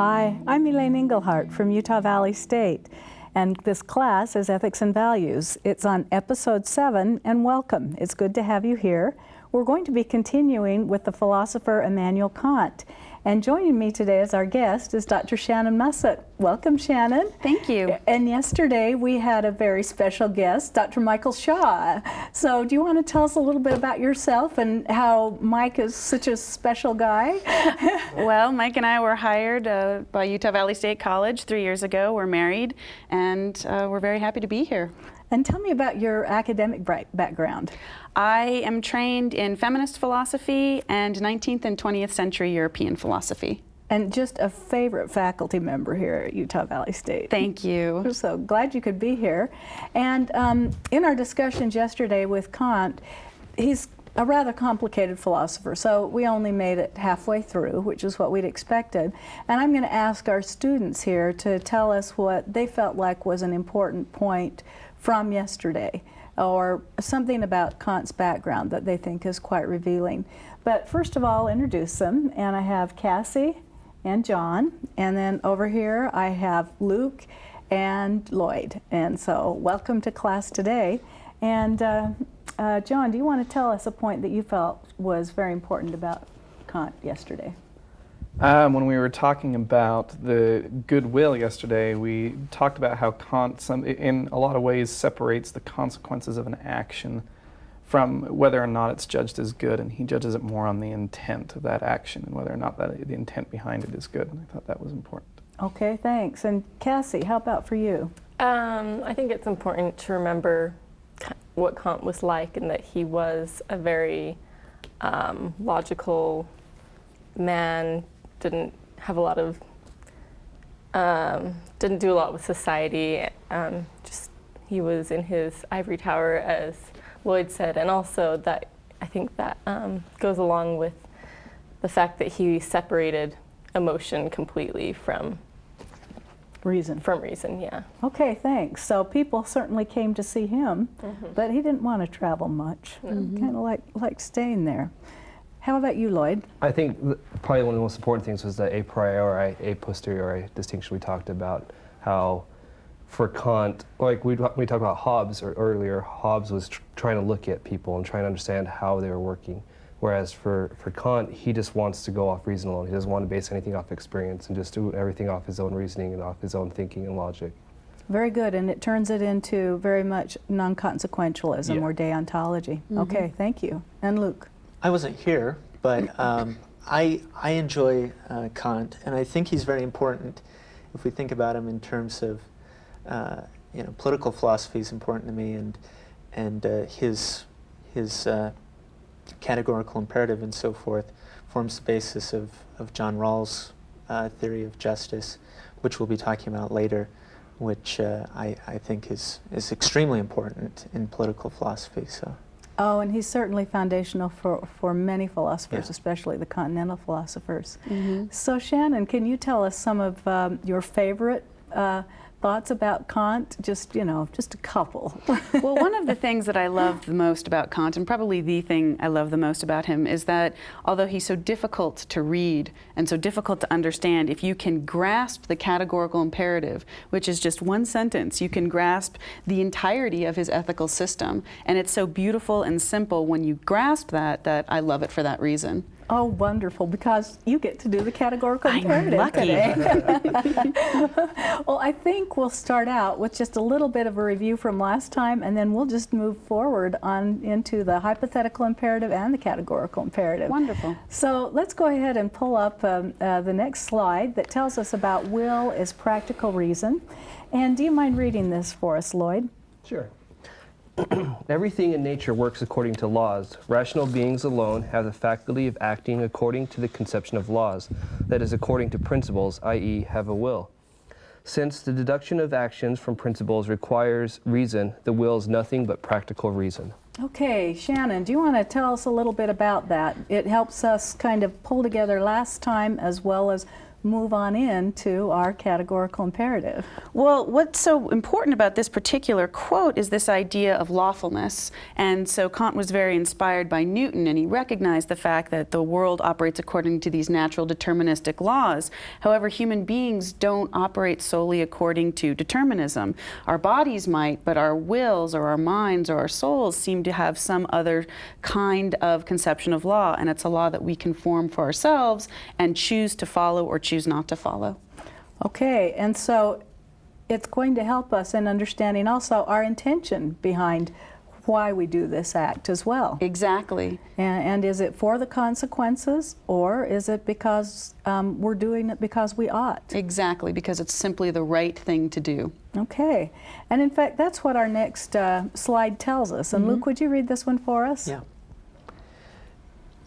Hi, I'm Elaine Engelhardt from Utah Valley State, and this class is Ethics and Values. It's on Episode 7, and welcome. It's good to have you here. We're going to be continuing with the philosopher Immanuel Kant, and joining me today as our guest is Dr. Shannon Mussett. Welcome, Shannon. Thank you. And yesterday we had a very special guest, Dr. Michael Shaw. So do you want to tell us a little bit about yourself and how Mike is such a special guy? Well, Mike and I were hired by Utah Valley State College 3 years ago. We're married, and we're very happy to be here. And tell me about your academic background. I am trained in feminist philosophy and 19th and 20th century European philosophy. And just a favorite faculty member here at Utah Valley State. Thank you. We're so glad you could be here. And in our discussions yesterday with Kant, he's a rather complicated philosopher, so we only made it halfway through, which is what we'd expected. And I'm going to ask our students here to tell us what they felt like was an important point from yesterday, or something about Kant's background that they think is quite revealing. But first of all, introduce them, and I have Cassie and John, and then over here I have Luke and Lloyd. And so welcome to class today. And John, do you want to tell us a point that you felt was very important about Kant yesterday? When we were talking about the goodwill yesterday, we talked about how Kant, in a lot of ways, separates the consequences of an action from whether or not it's judged as good, and he judges it more on the intent of that action and whether or not the intent behind it is good. And I thought that was important. Okay, thanks. And Cassie, how about for you? I think it's important to remember what Kant was like, and that he was a very logical man. Didn't have a lot of, didn't do a lot with society. Just he was in his ivory tower, as Lloyd said, and also that I think that goes along with the fact that he separated emotion completely from reason. Yeah. Okay, thanks. So people certainly came to see him, but he didn't want to travel much. Kind of like staying there. How about you, Lloyd? I think probably one of the most important things was the a priori, a posteriori distinction we talked about. How for Kant, like we talked about Hobbes earlier, Hobbes was trying to look at people and trying to understand how they were working. Whereas for Kant, he just wants to go off reason alone. He doesn't want to base anything off experience and just do everything off his own reasoning and off his own thinking and logic. Very good, and it turns it into very much non-consequentialism or deontology. Okay, thank you. And Luke? I wasn't here, but I enjoy Kant, and I think he's very important if we think about him in terms of, political philosophy is important to me, and his categorical imperative and so forth forms the basis of John Rawls' theory of justice, which we'll be talking about later, which I think is extremely important in political philosophy. So. Oh, and he's certainly foundational for many philosophers, especially the continental philosophers. So Shannon, can you tell us some of your favorite thoughts about Kant? Just a couple. Well, one of the things that I love the most about Kant, and probably the thing I love the most about him, is that although he's so difficult to read and so difficult to understand, if you can grasp the categorical imperative, which is just one sentence, you can grasp the entirety of his ethical system. And it's so beautiful and simple when you grasp that I love it for that reason. Oh, wonderful, because you get to do the categorical imperative today. Well, I think we'll start out with just a little bit of a review from last time, and then we'll just move forward on into the hypothetical imperative and the categorical imperative. Wonderful. So let's go ahead and pull up the next slide that tells us about will is practical reason. And do you mind reading this for us, Lloyd? Sure. Everything in nature works according to laws. Rational beings alone have the faculty of acting according to the conception of laws, that is, according to principles, i.e., have a will. Since the deduction of actions from principles requires reason, the will is nothing but practical reason. Okay, Shannon, do you want to tell us a little bit about that? It helps us kind of pull together last time as well as move on into our categorical imperative. Well, what's so important about this particular quote is this idea of lawfulness. And so Kant was very inspired by Newton, and he recognized the fact that the world operates according to these natural deterministic laws. However, human beings don't operate solely according to determinism. Our bodies might, but our wills or our minds or our souls seem to have some other kind of conception of law, and it's a law that we can form for ourselves and choose to follow or choose not to follow. Okay, and so it's going to help us in understanding also our intention behind why we do this act as well. Exactly. And is it for the consequences, or is it because we're doing it because we ought? Exactly, because it's simply the right thing to do. Okay, and in fact that's what our next slide tells us. And Luke, would you read this one for us? Yeah.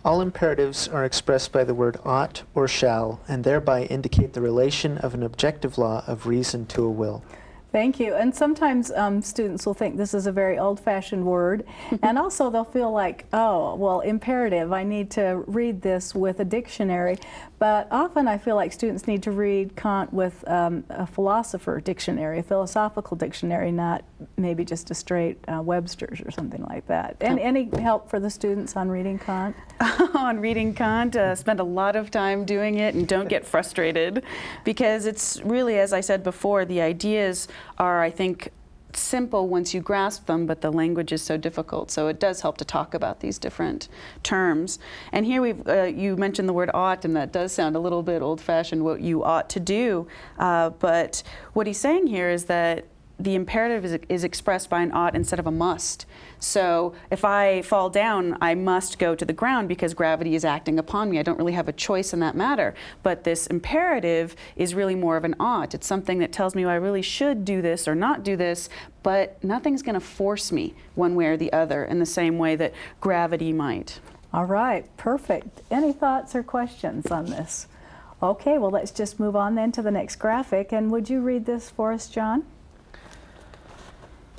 All imperatives are expressed by the word ought or shall, and thereby indicate the relation of an objective law of reason to a will. Thank you. And sometimes students will think this is a very old-fashioned word, and also they'll feel like, oh, well, imperative, I need to read this with a dictionary. But often I feel like students need to read Kant with a philosopher dictionary, a philosophical dictionary, not maybe just a straight Webster's or something like that. And any help for the students on reading Kant? On reading Kant, spend a lot of time doing it, and don't get frustrated, because it's really, as I said before, the ideas are, I think, simple once you grasp them, but the language is so difficult. So it does help to talk about these different terms. And here you mentioned the word ought, and that does sound a little bit old-fashioned, what you ought to do. But what he's saying here is that the imperative is expressed by an ought instead of a must. So if I fall down, I must go to the ground because gravity is acting upon me. I don't really have a choice in that matter. But this imperative is really more of an ought. It's something that tells me I really should do this or not do this, but nothing's going to force me one way or the other in the same way that gravity might. All right, perfect. Any thoughts or questions on this? Okay, well, let's just move on then to the next graphic. And would you read this for us, John?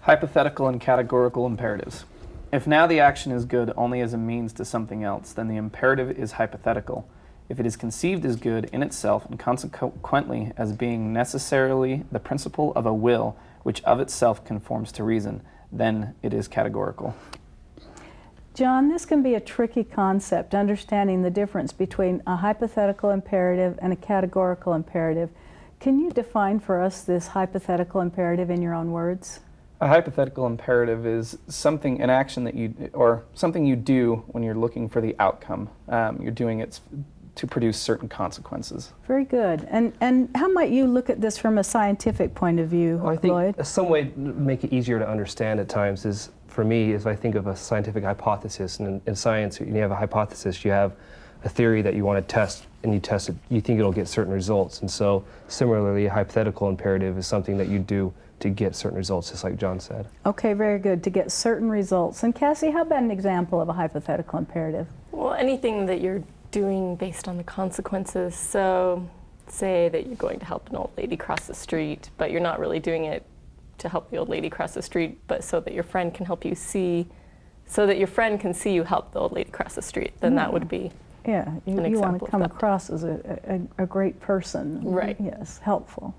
Hypothetical and categorical imperatives. If now the action is good only as a means to something else, then the imperative is hypothetical. If it is conceived as good in itself and consequently as being necessarily the principle of a will which of itself conforms to reason, then it is categorical. John, this can be a tricky concept, understanding the difference between a hypothetical imperative and a categorical imperative. Can you define for us this hypothetical imperative in your own words? A hypothetical imperative is something, an action that something you do when you're looking for the outcome. You're doing it to produce certain consequences. Very good. And how might you look at this from a scientific point of view, Well, I think Lloyd? some way to make it easier to understand at times is, for me, is I think of a scientific hypothesis. And in science, when you have a hypothesis, you have a theory that you want to test, and you test it, you think it'll get certain results. And so similarly, a hypothetical imperative is something that you do to get certain results, just like John said. Okay, very good, to get certain results. And Cassie, how about an example of a hypothetical imperative? Well, anything that you're doing based on the consequences. So say that you're going to help an old lady cross the street, but you're not really doing it to help the old lady cross the street, but so that your friend can help you see, so that your friend can see you help the old lady cross the street, then that would be Yeah, you want example to of come that. across as a great person. Right. Yes, helpful.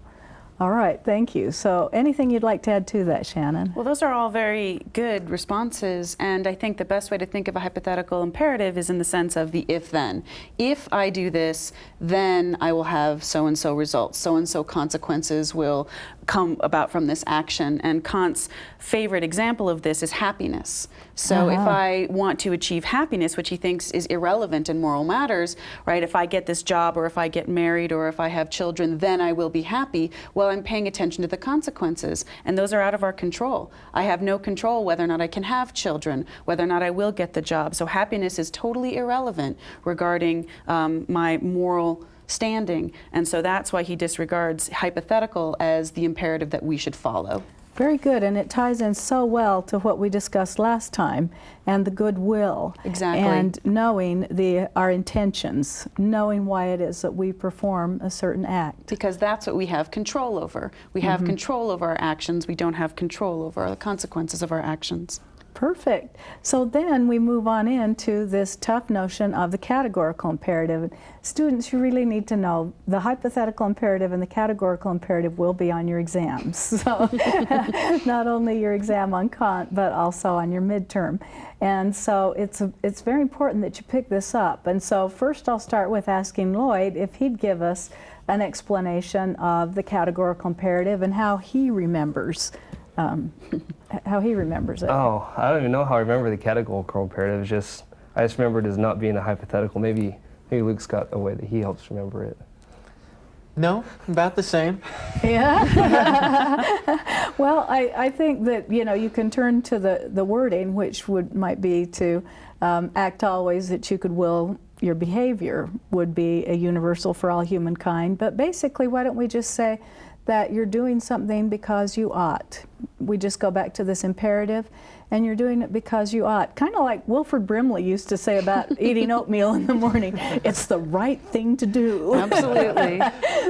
All right, thank you. So anything you'd like to add to that, Shannon? Well, those are all very good responses, and I think the best way to think of a hypothetical imperative is in the sense of the if-then. If I do this, then I will have so-and-so results. So-and-so consequences will come about from this action. And Kant's favorite example of this is happiness. So if I want to achieve happiness, which he thinks is irrelevant in moral matters, right? If I get this job, or if I get married, or if I have children, then I will be happy. Well, I'm paying attention to the consequences, and those are out of our control. I have no control whether or not I can have children, whether or not I will get the job. So happiness is totally irrelevant regarding my moral standing, and so that's why he disregards hypothetical as the imperative that we should follow. Very good, and it ties in so well to what we discussed last time, and the goodwill. Exactly. And knowing our intentions, knowing why it is that we perform a certain act. Because that's what we have control over. We have control over our actions. We don't have control over the consequences of our actions. Perfect. So then we move on into this tough notion of the categorical imperative. Students, you really need to know the hypothetical imperative and the categorical imperative will be on your exams. So not only your exam on Kant, but also on your midterm. And so it's very important that you pick this up. And so first I'll start with asking Lloyd if he'd give us an explanation of the categorical imperative and how he remembers it. Oh, I don't even know how I remember the categorical imperative. I just remember it as not being a hypothetical. Maybe Luke's got a way that he helps remember it. No, about the same. Yeah. Well, I think that you can turn to the wording, which might be to act always that you could will your behavior would be a universal for all humankind. But basically, why don't we just say that you're doing something because you ought. We just go back to this imperative, and you're doing it because you ought. Kind of like Wilford Brimley used to say about eating oatmeal in the morning. It's the right thing to do. Absolutely.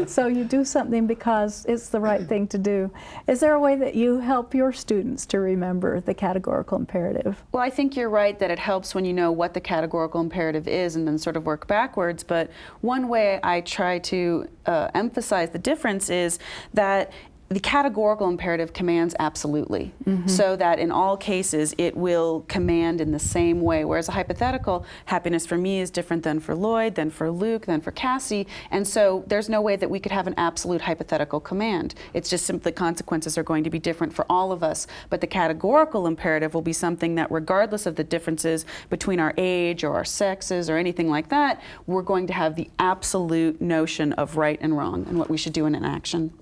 So you do something because it's the right thing to do. Is there a way that you help your students to remember the categorical imperative? Well, I think you're right that it helps when you know what the categorical imperative is and then sort of work backwards. But one way I try to emphasize the difference is that the categorical imperative commands absolutely, so that in all cases it will command in the same way, whereas a hypothetical, happiness for me is different than for Lloyd, than for Luke, than for Cassie, and so there's no way that we could have an absolute hypothetical command. It's just simply consequences are going to be different for all of us, but the categorical imperative will be something that regardless of the differences between our age or our sexes or anything like that, we're going to have the absolute notion of right and wrong and what we should do in an action.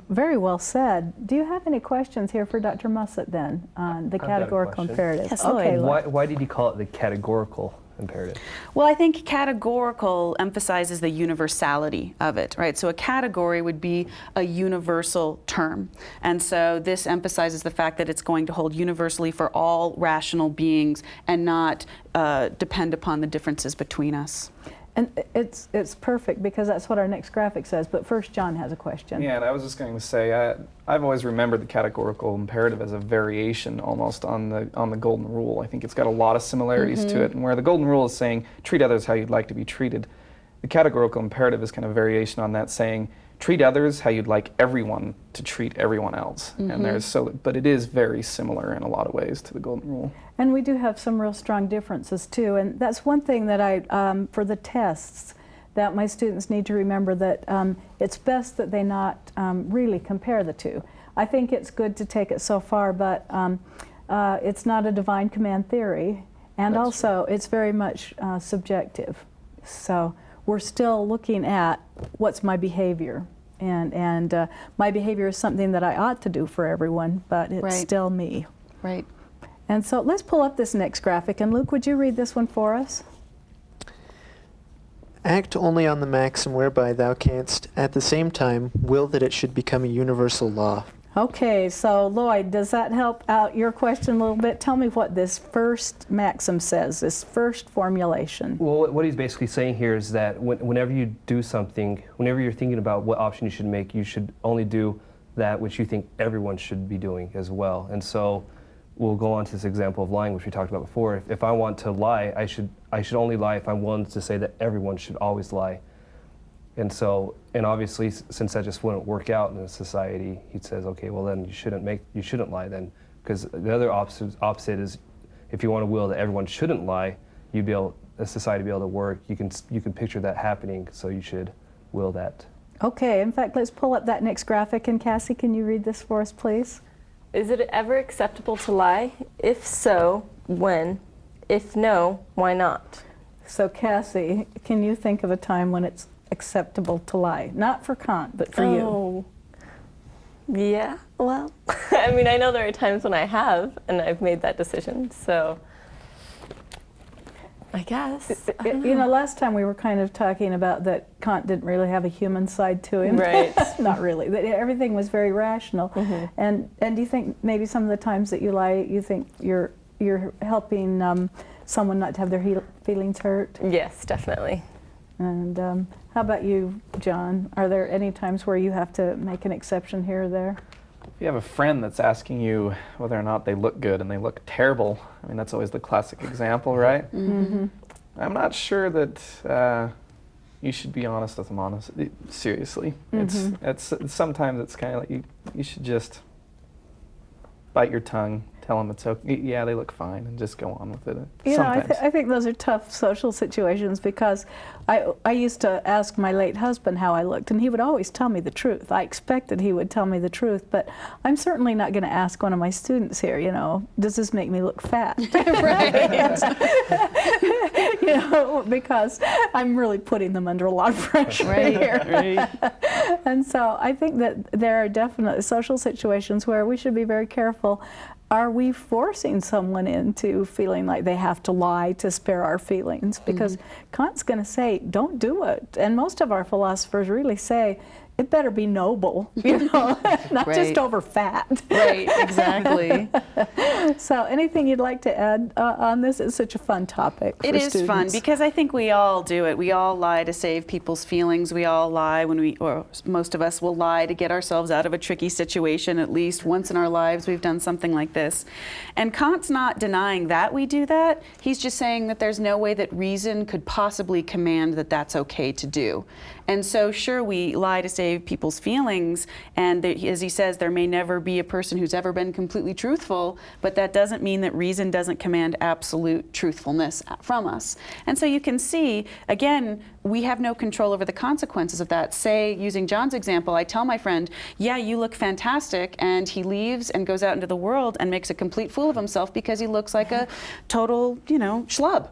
Very well said. Do you have any questions here for Dr. Mussett then on the got a categorical question. imperative? Yes, okay. Lloyd. Why did he call it the categorical imperative? Well, I think categorical emphasizes the universality of it, right? So a category would be a universal term. And so this emphasizes the fact that it's going to hold universally for all rational beings and not depend upon the differences between us. And it's perfect because that's what our next graphic says. But first, John has a question. Yeah, and I was just going to say, I've always remembered the categorical imperative as a variation almost on the golden rule. I think it's got a lot of similarities to it, and where the golden rule is saying, treat others how you'd like to be treated, the categorical imperative is kind of a variation on that, saying, treat others how you'd like everyone to treat everyone else. And but it is very similar in a lot of ways to the golden rule. And we do have some real strong differences too. And that's one thing that I, for the tests, that my students need to remember that it's best that they not really compare the two. I think it's good to take it so far, but it's not a divine command theory. And That's also, it's very much subjective. So we're still looking at what's my behavior. And my behavior is something that I ought to do for everyone, but it's still me. Right. And so let's pull up this next graphic. And Luke, would you read this one for us? Act only on the maxim whereby thou canst, at the same time, will that it should become a universal law. Okay, so Lloyd, does that help out your question a little bit? Tell me what this first maxim says, this first formulation. Well, what he's basically saying here is that whenever you do something, whenever you're thinking about what option you should make, you should only do that which you think everyone should be doing as well. And so we'll go on to this example of lying, which we talked about before. If I want to lie, I should only lie if I'm willing to say that everyone should always lie. And so, and obviously, since that just wouldn't work out in a society, he says, okay, well then you shouldn't lie then, because the other opposite is, if you want to will that everyone shouldn't lie, a society be able to work. You can picture that happening, so you should will that. Okay, in fact, let's pull up that next graphic. And Cassie, can you read this for us, please? Is it ever acceptable to lie? If so, when? If no, why not? So Cassie, can you think of a time when it's acceptable to lie? Not for Kant, but for you. Yeah, well, I mean, I know there are times when I have, and I've made that decision, so I guess. You know, last time we were kind of talking about that Kant didn't really have a human side to him. Right. Not really. That everything was very rational. And do you think maybe some of the times that you lie, you think you're helping someone not to have their feelings hurt? Yes, definitely. And how about you, John? Are there any times where you have to make an exception here or there? if you have a friend that's asking you whether or not they look good and they look terrible, I mean, that's always the classic example, right? Mm-hmm. I'm not sure that you should be honest with them, seriously. Mm-hmm. It's sometimes it's kind of like you should just bite your tongue, tell them it's okay. Yeah, they look fine, and just go on with it. You know, Sometimes. I think those are tough social situations because I used to ask my late husband how I looked, and he would always tell me the truth. I expected he would tell me the truth, but I'm certainly not going to ask one of my students here, you know, does this make me look fat? Right. You know, because I'm really putting them under a lot of pressure here. Right. And so I think that there are definitely social situations where we should be very careful. Are we forcing someone into feeling like they have to lie to spare our feelings? Because Kant's going to say, don't do it. And most of our philosophers really say, it better be noble, you know, not just over fat. Right, exactly. So anything you'd like to add on this? It's such a fun topic for It is students. fun because I think we all do it. We all lie to save people's feelings. We all lie or most of us will lie to get ourselves out of a tricky situation. At least once in our lives we've done something like this. And Kant's not denying that we do that. He's just saying that there's no way that reason could possibly command that that's okay to do. And so sure, we lie to save people's feelings, and as he says, there may never be a person who's ever been completely truthful, but that doesn't mean that reason doesn't command absolute truthfulness from us. And so you can see, again, we have no control over the consequences of that. Say, using John's example, I tell my friend, yeah, you look fantastic, and he leaves and goes out into the world and makes a complete fool of himself because he looks like a total, you know, schlub.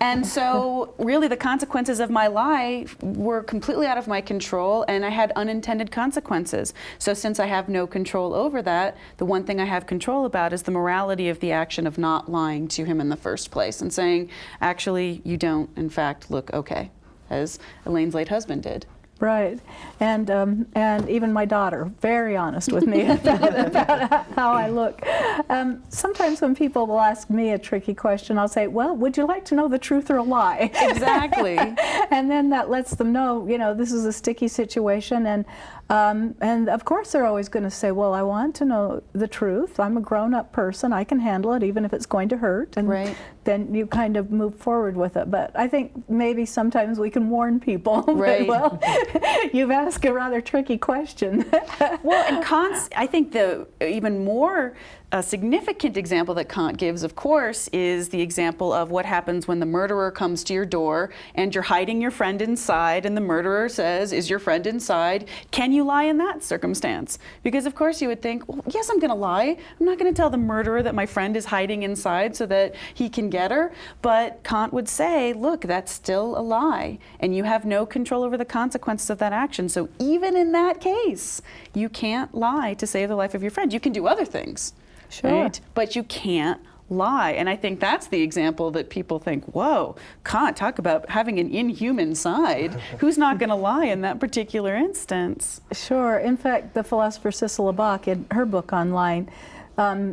And so really the consequences of my lie were completely out of my control, and I had unintended consequences. So since I have no control over that, the one thing I have control about is the morality of the action of not lying to him in the first place and saying, actually, you don't, in fact, look okay, as Elaine's late husband did. Right, and even my daughter, very honest with me about how I look. Sometimes when people will ask me a tricky question, I'll say, well, would you like to know the truth or a lie? Exactly. And then that lets them know, you know, this is a sticky situation, and of course they're always going to say, well, I want to know the truth. I'm a grown-up person. I can handle it even if it's going to hurt. And right. Then you kind of move forward with it. But I think maybe sometimes we can warn people. Right. Well, you've asked a rather tricky question. Well, and Kant's, I think the even more significant example that Kant gives, of course, is the example of what happens when the murderer comes to your door and you're hiding your friend inside, and the murderer says, is your friend inside? Can you lie in that circumstance? Because of course you would think, well, yes, I'm going to lie. I'm not going to tell the murderer that my friend is hiding inside so that he can get her. But Kant would say, look, that's still a lie, and you have no control over the consequences of that action. So even in that case, you can't lie to save the life of your friend. You can do other things. Sure. Right? But you can't lie. And I think that's the example that people think, whoa, Kant, talk about having an inhuman side. Who's not going to lie in that particular instance? Sure. In fact, the philosopher Cicely Bach, in her book on lying,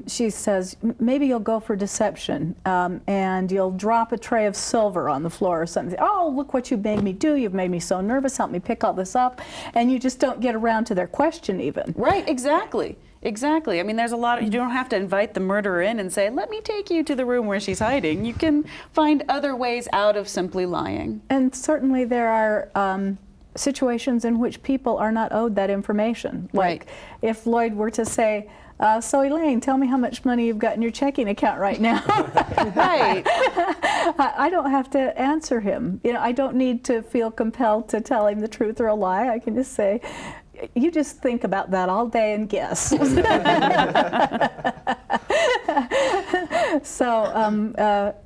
she says, maybe you'll go for deception and you'll drop a tray of silver on the floor or something. Oh, look what you made me do. You've made me so nervous. Help me pick all this up. And you just don't get around to their question even. Right, exactly. Exactly. I mean, there's a lot of, you don't have to invite the murderer in and say, let me take you to the room where she's hiding. You can find other ways out of simply lying. And certainly there are situations in which people are not owed that information. Like if Lloyd were to say, so Elaine, tell me how much money you've got in your checking account right now. Right. I don't have to answer him. You know, I don't need to feel compelled to tell him the truth or a lie. I can just say, you just think about that all day and guess. So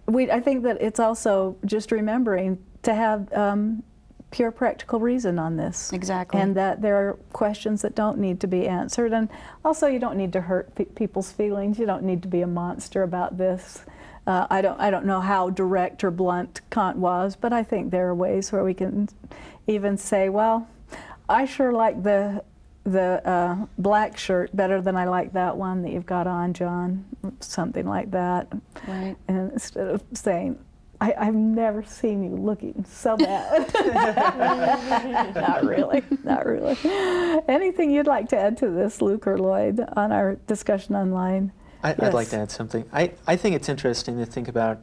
I think that it's also just remembering to have pure practical reason on this. Exactly. And that there are questions that don't need to be answered. And also you don't need to hurt people's feelings. You don't need to be a monster about this. I don't know how direct or blunt Kant was, but I think there are ways where we can even say, well, I sure like the black shirt better than I like that one that you've got on, John. Something like that. Right. And instead of saying, I've never seen you looking so bad. Not really, not really. Anything you'd like to add to this, Luke or Lloyd, on our discussion online? I'd like to add something. I think it's interesting to think about,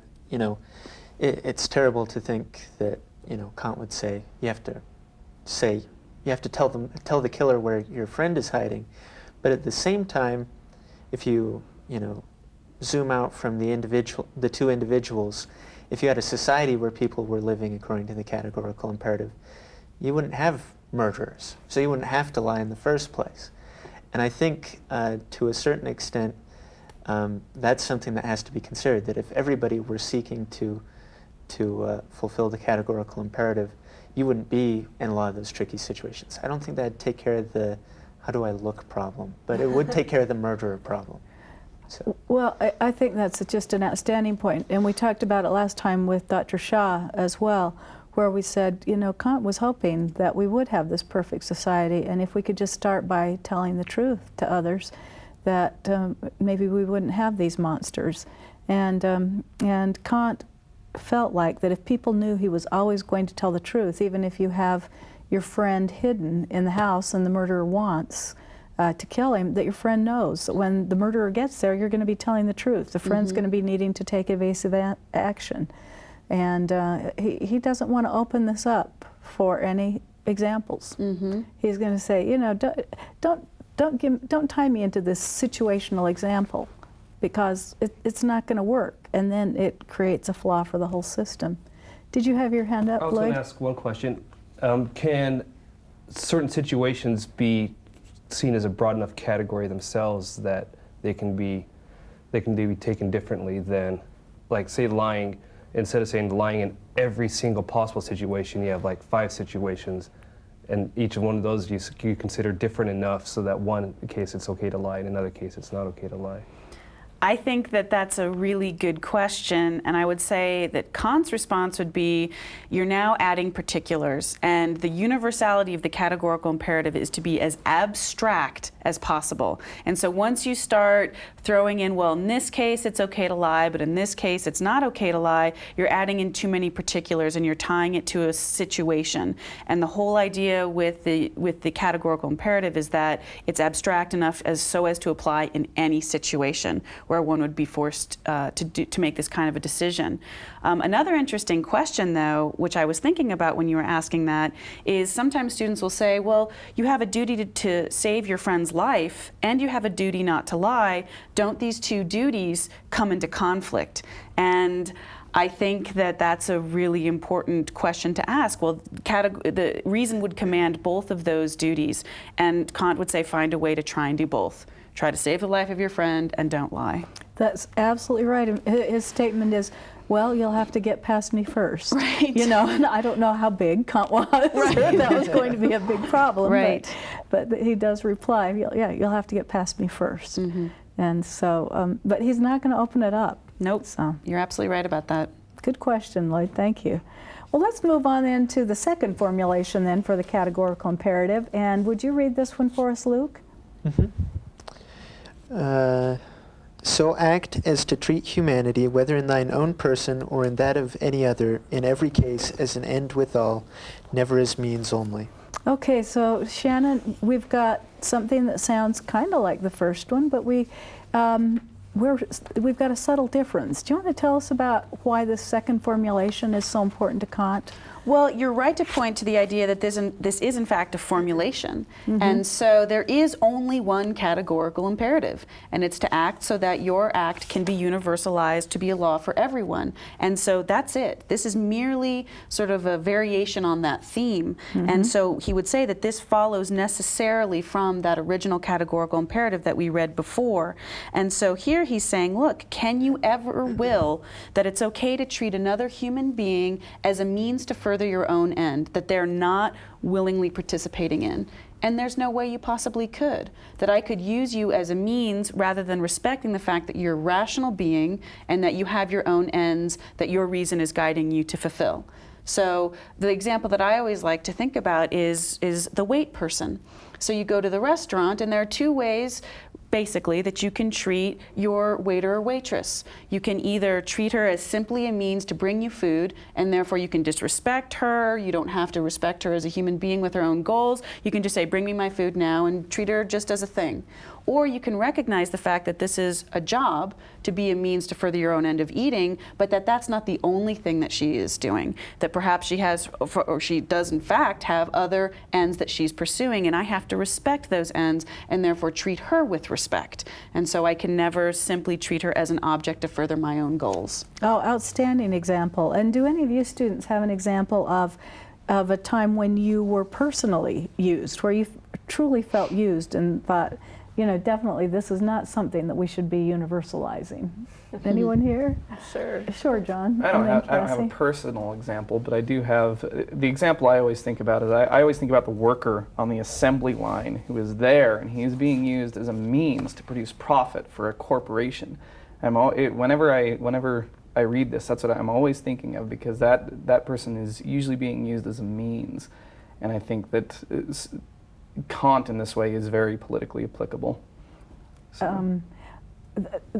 it's terrible to think that, Kant would say, you have to tell the killer where your friend is hiding. But at the same time, if you, zoom out from the two individuals, if you had a society where people were living according to the categorical imperative, you wouldn't have murderers, so you wouldn't have to lie in the first place. And I think to a certain extent, that's something that has to be considered, that if everybody were seeking to fulfill the categorical imperative, you wouldn't be in a lot of those tricky situations. I don't think that'd take care of the how do I look problem, but it would take care of the murderer problem. So. Well, I think that's just an outstanding point, and we talked about it last time with Dr. Shah as well, where we said, Kant was hoping that we would have this perfect society, and if we could just start by telling the truth to others, that maybe we wouldn't have these monsters. And Kant felt like that if people knew he was always going to tell the truth, even if you have your friend hidden in the house and the murderer wants to kill him, that your friend knows that when the murderer gets there, you're going to be telling the truth. The friend's going to be needing to take evasive action. And he doesn't want to open this up for any examples. He's going to say, don't tie me into this situational example, because it's not going to work, and then it creates a flaw for the whole system. Did you have your hand up, Lloyd? I was going to ask one question. Can certain situations be seen as a broad enough category themselves that they can be taken differently than, like, say, lying? Instead of saying lying in every single possible situation, you have like 5 situations, and each one of those you consider different enough so that one case it's okay to lie, in another case it's not okay to lie. I think that that's a really good question, and I would say that Kant's response would be, you're now adding particulars, and the universality of the categorical imperative is to be as abstract as possible. And so once you start throwing in, well, in this case it's okay to lie, but in this case it's not okay to lie, you're adding in too many particulars and you're tying it to a situation. And the whole idea with the categorical imperative is that it's abstract enough so as to apply in any situation where one would be forced to make this kind of a decision. Another interesting question, though, which I was thinking about when you were asking that, is sometimes students will say, well, you have a duty to save your friend's life, and you have a duty not to lie. Don't these two duties come into conflict? And I think that that's a really important question to ask. Well, the reason would command both of those duties, and Kant would say find a way to try and do both. Try to save the life of your friend and don't lie. That's absolutely right. His statement is, well, you'll have to get past me first. Right. And I don't know how big Kant was. Right. That was going to be a big problem. Right. But he does reply, you'll have to get past me first. And so, but he's not going to open it up. Nope. So you're absolutely right about that. Good question, Lloyd. Thank you. Well, let's move on then to the second formulation then for the categorical imperative. And would you read this one for us, Luke? So act as to treat humanity, whether in thine own person or in that of any other, in every case as an end withal, never as means only. Okay, so Shannon, we've got something that sounds kind of like the first one, but we've got a subtle difference. Do you want to tell us about why this second formulation is so important to Kant? Well, you're right to point to the idea that this is in fact a formulation. And so there is only one categorical imperative, and it's to act so that your act can be universalized to be a law for everyone. And so that's it. This is merely sort of a variation on that theme. And so he would say that this follows necessarily from that original categorical imperative that we read before. And so here he's saying, look, can you ever will that it's okay to treat another human being as a means to further your own end, that they're not willingly participating in? And there's no way you possibly could. That I could use you as a means rather than respecting the fact that you're a rational being and that you have your own ends that your reason is guiding you to fulfill. So the example that I always like to think about is the weight person. So you go to the restaurant, and there are two ways basically that you can treat your waiter or waitress. You can either treat her as simply a means to bring you food, and therefore you can disrespect her. You don't have to respect her as a human being with her own goals. You can just say, bring me my food now, and treat her just as a thing. Or you can recognize the fact that this is a job to be a means to further your own end of eating, but that that's not the only thing that she is doing. That perhaps she has, or she does in fact have other ends that she's pursuing, and I have to respect those ends and therefore treat her with respect. And so I can never simply treat her as an object to further my own goals. Oh, outstanding example. And do any of you students have an example of a time when you were personally used, where you truly felt used and thought, you know, definitely this is not something that we should be universalizing? Anyone here? Sure. Sure, John. I don't And then have a Cassie. personal example, but I do have the example I always think about is I always think about the worker on the assembly line who is there and he's being used as a means to produce profit for a corporation. Whenever I read this, that's what I'm always thinking of, because that person is usually being used as a means, and I think that Kant in this way is very politically applicable. So.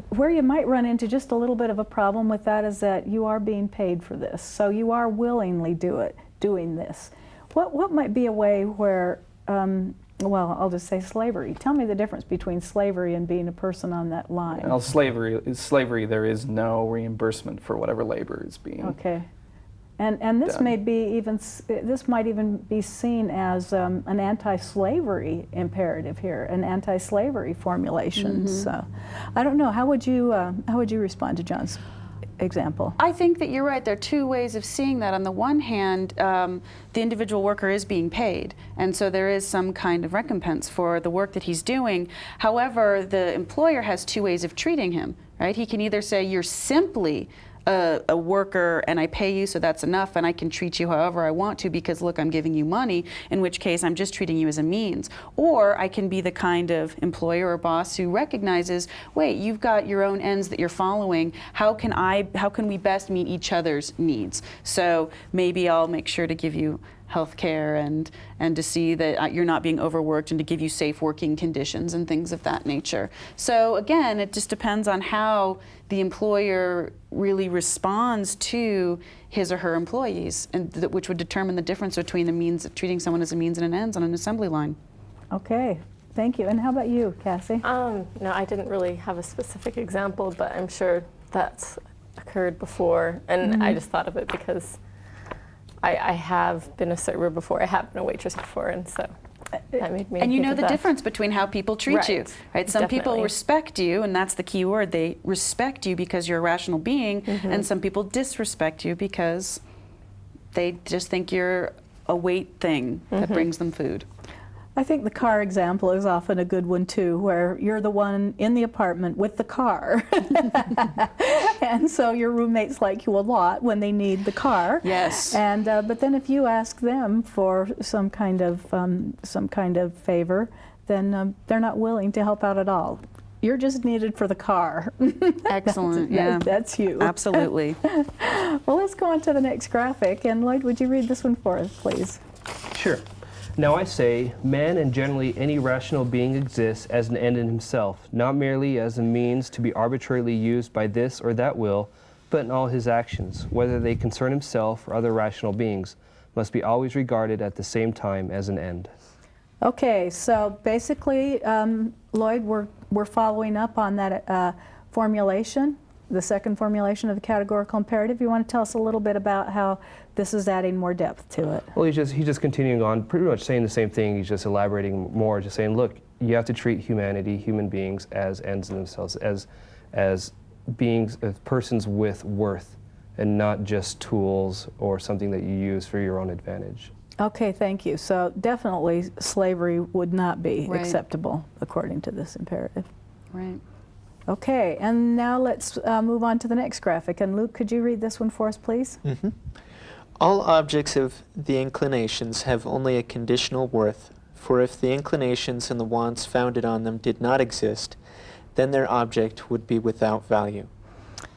Where you might run into just a little bit of a problem with that is that you are being paid for this, so you are willingly doing this. What might be a way where, well, I'll just say slavery. Tell me the difference between slavery and being a person on that line. Well, slavery. There is no reimbursement for whatever labor is being. Okay. And this done. may be this might even be seen as an anti-slavery imperative here, an anti-slavery formulation. So, I don't know. How would you respond to John's example? I think that you're right. There are two ways of seeing that. On the one hand, the individual worker is being paid, and so there is some kind of recompense for the work that he's doing. However, the employer has two ways of treating him, right? He can either say, you're simply a worker and I pay you, so that's enough, and I can treat you however I want to because, look, I'm giving you money, in which case I'm just treating you as a means. Or I can be the kind of employer or boss who recognizes, wait, you've got your own ends that you're following. How can we best meet each other's needs? So maybe I'll make sure to give you health care and to see that you're not being overworked and to give you safe working conditions and things of that nature. So again, it just depends on how the employer really responds to his or her employees, and which would determine the difference between the means of treating someone as a means and an ends on an assembly line. Okay, thank you. And how about you, Cassie? No, I didn't really have a specific example, but I'm sure that's occurred before, and I just thought of it because I have been a server before, I have been a waitress before, and so that made me And you think know of the that. difference between how people treat you, right? Some people Definitely. respect you, and that's the key word. They respect you because you're a rational being, and some people disrespect you because they just think you're a weight thing that brings them food. I think the car example is often a good one too, where you're the one in the apartment with the car. And so your roommates like you a lot when they need the car. Yes. And but then if you ask them for some kind of favor, then they're not willing to help out at all. You're just needed for the car. Excellent. That's you. Absolutely. Well, let's go on to the next graphic. And Lloyd, would you read this one for us, please? Sure. Now I say, man and generally any rational being exists as an end in himself, not merely as a means to be arbitrarily used by this or that will, but in all his actions, whether they concern himself or other rational beings, must be always regarded at the same time as an end. Okay, so basically, Lloyd, we're following up on that formulation, the second formulation of the categorical imperative. You want to tell us a little bit about how this is adding more depth to it? Well, he's just continuing on, pretty much saying the same thing. He's just elaborating more, just saying, look, you have to treat humanity, human beings, as ends in themselves, as beings, as persons with worth, and not just tools or something that you use for your own advantage. Okay, thank you. So definitely slavery would not be Right. acceptable according to this imperative. Right. Okay, and now let's move on to the next graphic. And Luke, could you read this one for us, please? All objects of the inclinations have only a conditional worth, for if the inclinations and the wants founded on them did not exist, then their object would be without value.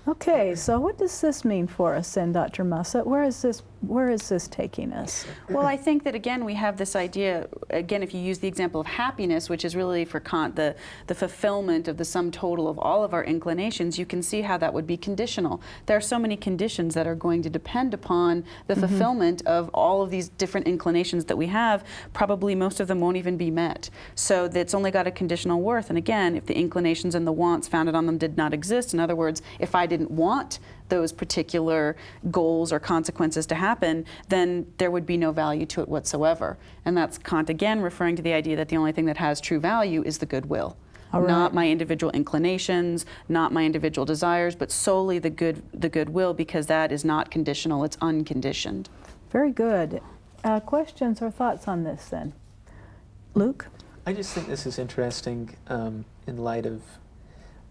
Okay, so what does this mean for us then, Dr. Mussett? Where is this where is this taking us? Well, I think that, again, we have this idea, again, if you use the example of happiness, which is really for Kant the fulfillment of the sum total of all of our inclinations, you can see how that would be conditional. There are so many conditions that are going to depend upon the fulfillment of all of these different inclinations that we have. Probably most of them won't even be met. So that's only got a conditional worth. And again, if the inclinations and the wants founded on them did not exist, in other words, if I didn't want those particular goals or consequences to happen, then there would be no value to it whatsoever. And that's Kant again referring to the idea that the only thing that has true value is the goodwill. All right. Not my individual inclinations, not my individual desires, but solely the goodwill, because that is not conditional, it's unconditioned. Very good. Questions or thoughts on this then? Luke? I just think this is interesting in light of,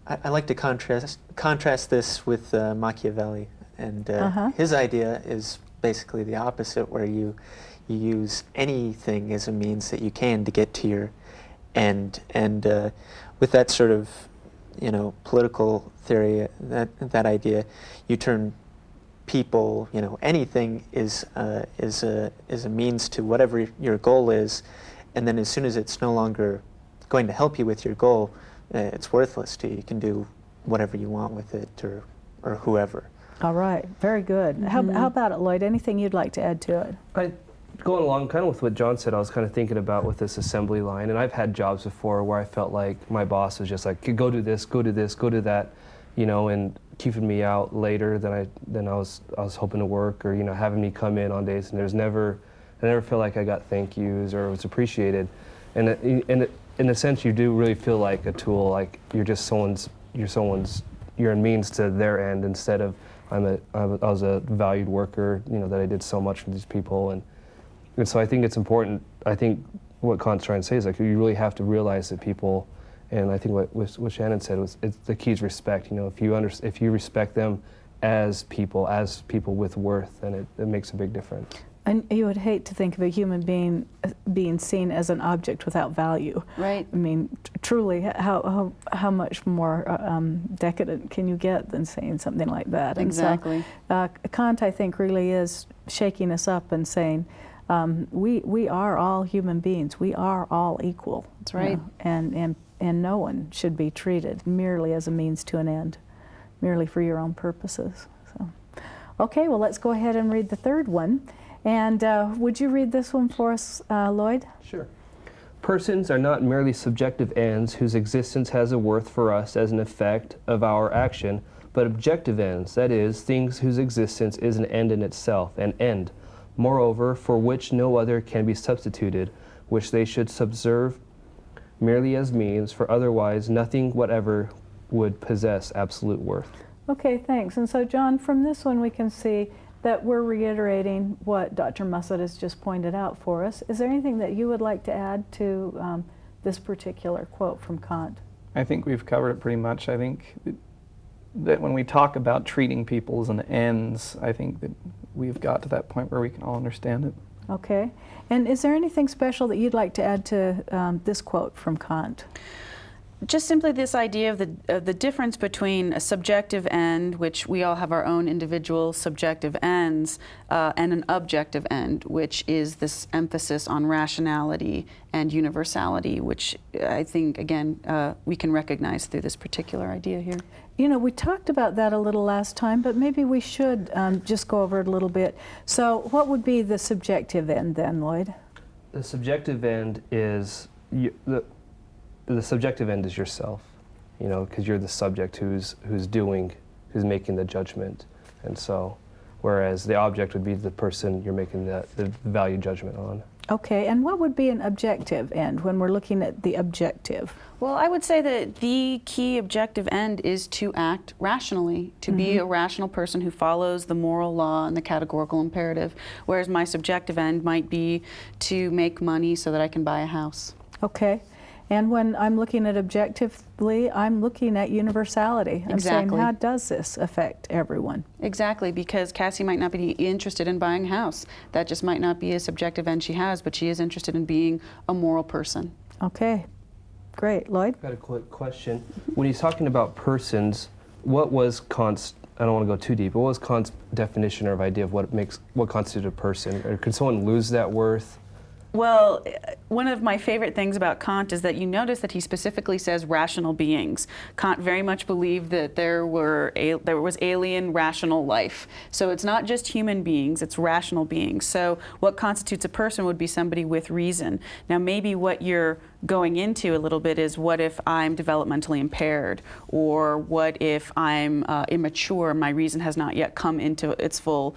I like to contrast this with Machiavelli, and his idea is basically the opposite, where you use anything as a means that you can to get to your end, and with that sort of, political theory, that idea, you turn people, anything is a means to whatever your goal is, and then as soon as it's no longer going to help you with your goal, it's worthless to you. You can do whatever you want with it, or whoever. All right, very good. How about it, Lloyd? Anything you'd like to add to it? Going along kind of with what John said, I was kind of thinking about with this assembly line, and I've had jobs before where I felt like my boss was just like, go do this, go do this, go do that, and keeping me out later than I was hoping to work, or having me come in on days, and I never feel like I got thank yous or was appreciated, and in a sense you do really feel like a tool, like you're a means to their end, instead of I was a valued worker, that I did so much for these people, and so I think it's important. I think what Kant's trying to say is like you really have to realize that people, and I think what Shannon said was the key is respect. If you respect them as people with worth, then it makes a big difference. And you would hate to think of a human being being seen as an object without value. Right. I mean, truly, how much more decadent can you get than saying something like that? Exactly. And so, Kant, I think, really is shaking us up and saying, we are all human beings. We are all equal. That's right. And no one should be treated merely as a means to an end, merely for your own purposes. So, okay, well, let's go ahead and read the third one. And would you read this one for us, Lloyd? Sure. Persons are not merely subjective ends whose existence has a worth for us as an effect of our action, but objective ends, that is, things whose existence is an end in itself, an end, moreover, for which no other can be substituted, which they should subserve merely as means, for otherwise nothing whatever would possess absolute worth. Okay, thanks. And so, John, from this one we can see that we're reiterating what Dr. Mussett has just pointed out for us. Is there anything that you would like to add to this particular quote from Kant? I think we've covered it pretty much. I think that when we talk about treating people as an ends, I think that we've got to that point where we can all understand it. Okay. And is there anything special that you'd like to add to this quote from Kant? Just simply this idea of the difference between a subjective end, which we all have our own individual subjective ends, and an objective end, which is this emphasis on rationality and universality, which I think, again, we can recognize through this particular idea here. We talked about that a little last time, but maybe we should just go over it a little bit. So what would be the subjective end then, Lloyd? The subjective end is the subjective end is yourself, because you're the subject who's making the judgment, and so, whereas the object would be the person you're making the value judgment on. Okay, and what would be an objective end when we're looking at the objective? Well, I would say that the key objective end is to act rationally, to be a rational person who follows the moral law and the categorical imperative, whereas my subjective end might be to make money so that I can buy a house. Okay. And when I'm looking at objectively, I'm looking at universality. I'm saying, Exactly. how does this affect everyone? Exactly, because Cassie might not be interested in buying a house. That just might not be a subjective end she has, but she is interested in being a moral person. Okay, great. Lloyd? I've got a quick question. When he's talking about persons, what was Kant's I don't want to go too deep, but what was Kant's definition or idea of what constitutes a person? Or could someone lose that worth? Well, one of my favorite things about Kant is that you notice that he specifically says rational beings. Kant very much believed that there was alien rational life. So it's not just human beings, it's rational beings. So what constitutes a person would be somebody with reason. Now maybe what you're going into a little bit is, what if I'm developmentally impaired? Or what if I'm immature, my reason has not yet come into its full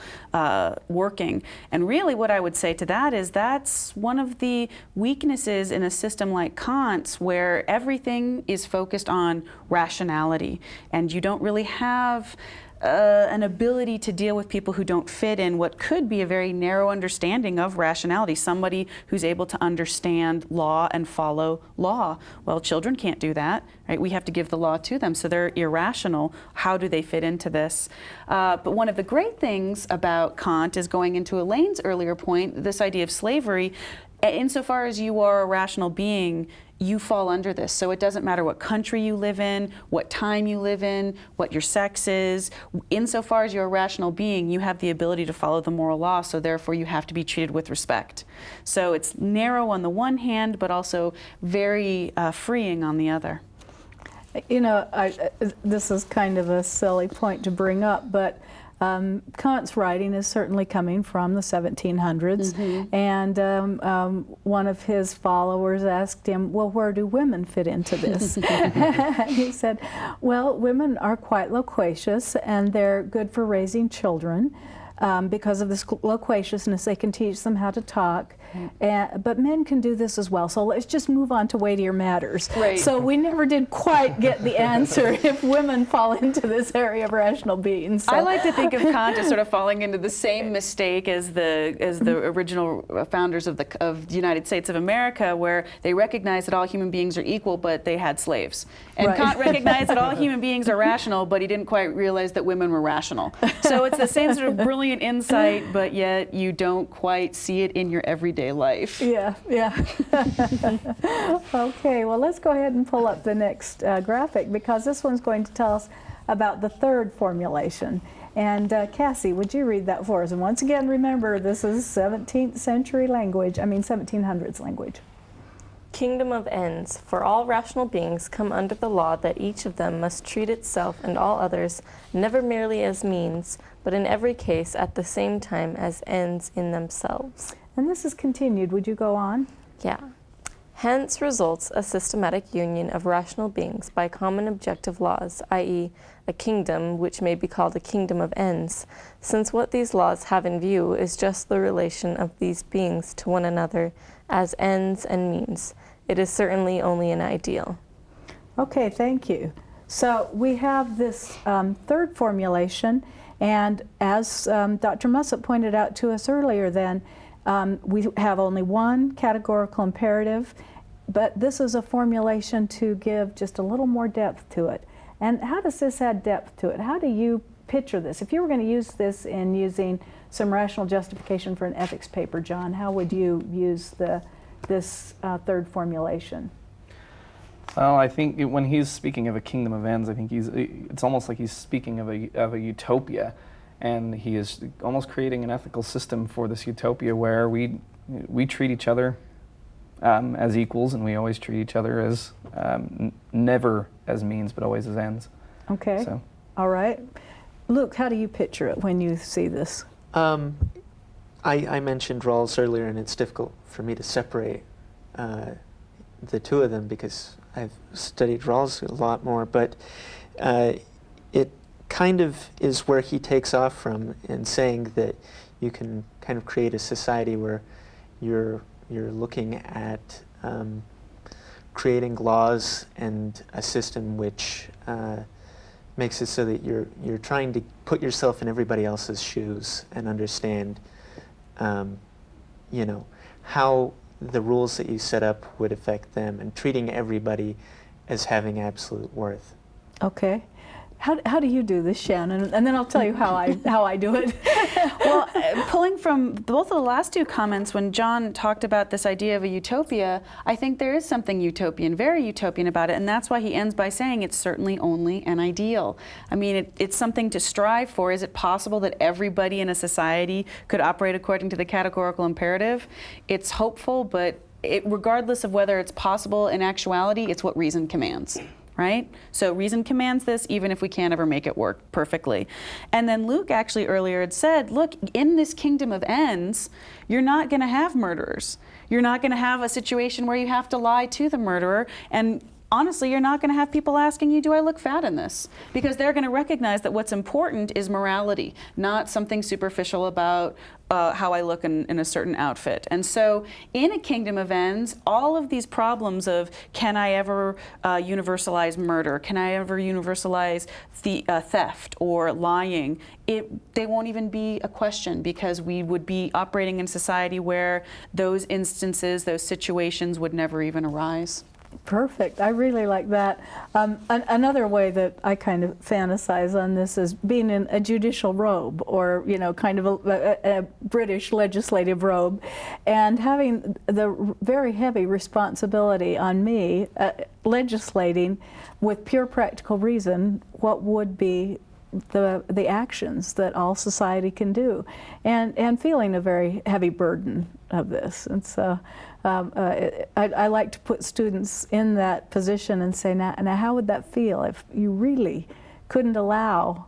working? And really what I would say to that is, that's one of the weaknesses in a system like Kant's, where everything is focused on rationality, and you don't really have an ability to deal with people who don't fit in what could be a very narrow understanding of rationality. Somebody who's able to understand law and follow law. Well, children can't do that, right? We have to give the law to them, so they're irrational. How do they fit into this? But one of the great things about Kant is, going into Elaine's earlier point, this idea of slavery. Insofar as you are a rational being, you fall under this. So it doesn't matter what country you live in, what time you live in, what your sex is. Insofar as you're a rational being, you have the ability to follow the moral law, so therefore you have to be treated with respect. So it's narrow on the one hand, but also very freeing on the other. You know, this is kind of a silly point to bring up, but Kant's writing is certainly coming from the 1700s, and one of his followers asked him, well, where do women fit into this? And he said, well, women are quite loquacious, and they're good for raising children. Because of this loquaciousness, they can teach them how to talk. But men can do this as well. So let's just move on to weightier matters. Right. So we never did quite get the answer if women fall into this area of rational beings. So. I like to think of Kant as sort of falling into the same mistake as the original founders of the United States of America, where they recognized that all human beings are equal, but they had slaves. And Right. Kant recognized that all human beings are rational, but he didn't quite realize that women were rational. So it's the same sort of brilliant insight, but yet you don't quite see it in your everyday life. Yeah, yeah. Okay, well, let's go ahead and pull up the next graphic, because this one's going to tell us about the third formulation. And Cassie, would you read that for us? And once again, remember, this is 17th century language, 1700s language. Kingdom of ends. For all rational beings come under the law that each of them must treat itself and all others never merely as means, but in every case at the same time as ends in themselves. And this is continued. Would you go on? Yeah. Hence results a systematic union of rational beings by common objective laws, i.e., a kingdom which may be called a kingdom of ends, since what these laws have in view is just the relation of these beings to one another as ends and means. It is certainly only an ideal. Okay, thank you. So we have this third formulation, and as Dr. Mussett pointed out to us earlier, then we have only one categorical imperative, but this is a formulation to give just a little more depth to it. And how does this add depth to it? How do you picture this? If you were going to use this in using some rational justification for an ethics paper, John, how would you use this third formulation? Well, I think when he's speaking of a kingdom of ends, I think it's almost like he's speaking of a utopia, and he is almost creating an ethical system for this utopia where we treat each other as equals, and we always treat each other as never as means, but always as ends. Okay. So. All right. Luke, how do you picture it when you see this? I mentioned Rawls earlier, and it's difficult for me to separate the two of them because I've studied Rawls a lot more, but it kind of is where he takes off from in saying that you can kind of create a society where you're looking at creating laws and a system which makes it so that you're trying to put yourself in everybody else's shoes and understand, how the rules that you set up would affect them, and treating everybody as having absolute worth. Okay. How do you do this, Shannon? And then I'll tell you how I do it. Well, pulling from both of the last two comments, when John talked about this idea of a utopia, I think there is something utopian, very utopian about it, and that's why he ends by saying it's certainly only an ideal. I mean, it's something to strive for. Is it possible that everybody in a society could operate according to the categorical imperative? It's hopeful, but regardless of whether it's possible in actuality, it's what reason commands. Right? So reason commands this, even if we can't ever make it work perfectly. And then Luke actually earlier had said, look, in this kingdom of ends, you're not going to have murderers. You're not going to have a situation where you have to lie to the murderer. And honestly, you're not going to have people asking you, do I look fat in this? Because they're going to recognize that what's important is morality, not something superficial about how I look in a certain outfit. And so in a kingdom of ends, all of these problems of can I ever universalize murder? Can I ever universalize theft or lying? They won't even be a question, because we would be operating in a society where those instances, those situations would never even arise. Perfect. I really like that. Another way that I kind of fantasize on this is being in a judicial robe, or kind of a British legislative robe, and having the very heavy responsibility on me legislating with pure practical reason what would be the actions that all society can do, and feeling a very heavy burden of this. And so I like to put students in that position and say, now how would that feel if you really couldn't allow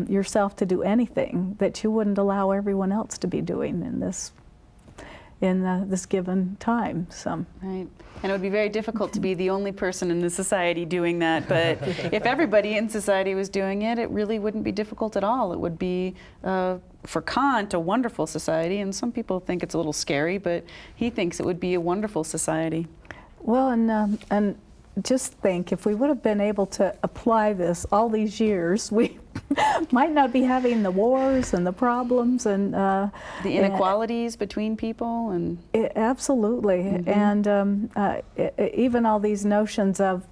yourself to do anything that you wouldn't allow everyone else to be doing in this given time? So. Right. And it would be very difficult to be the only person in the society doing that, but if everybody in society was doing it, it really wouldn't be difficult at all. It would be, for Kant, a wonderful society, and some people think it's a little scary, but he thinks it would be a wonderful society. Well, and just think, if we would have been able to apply this all these years, we might not be having the wars and the problems and the inequalities between people, and absolutely, and even all these notions of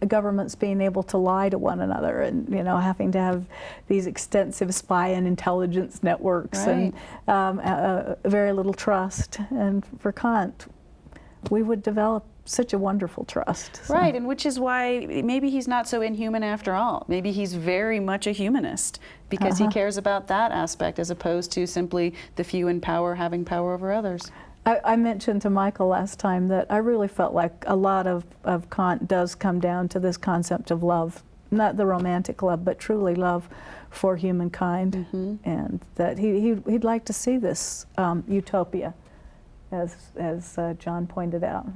governments being able to lie to one another, and having to have these extensive spy and intelligence networks, right. And very little trust. And for Kant, we would develop such a wonderful trust. So. Right, and which is why maybe he's not so inhuman after all. Maybe he's very much a humanist, because he cares about that aspect as opposed to simply the few in power having power over others. I mentioned to Michael last time that I really felt like a lot of Kant does come down to this concept of love, not the romantic love, but truly love for humankind, and that he'd like to see this utopia, as John pointed out.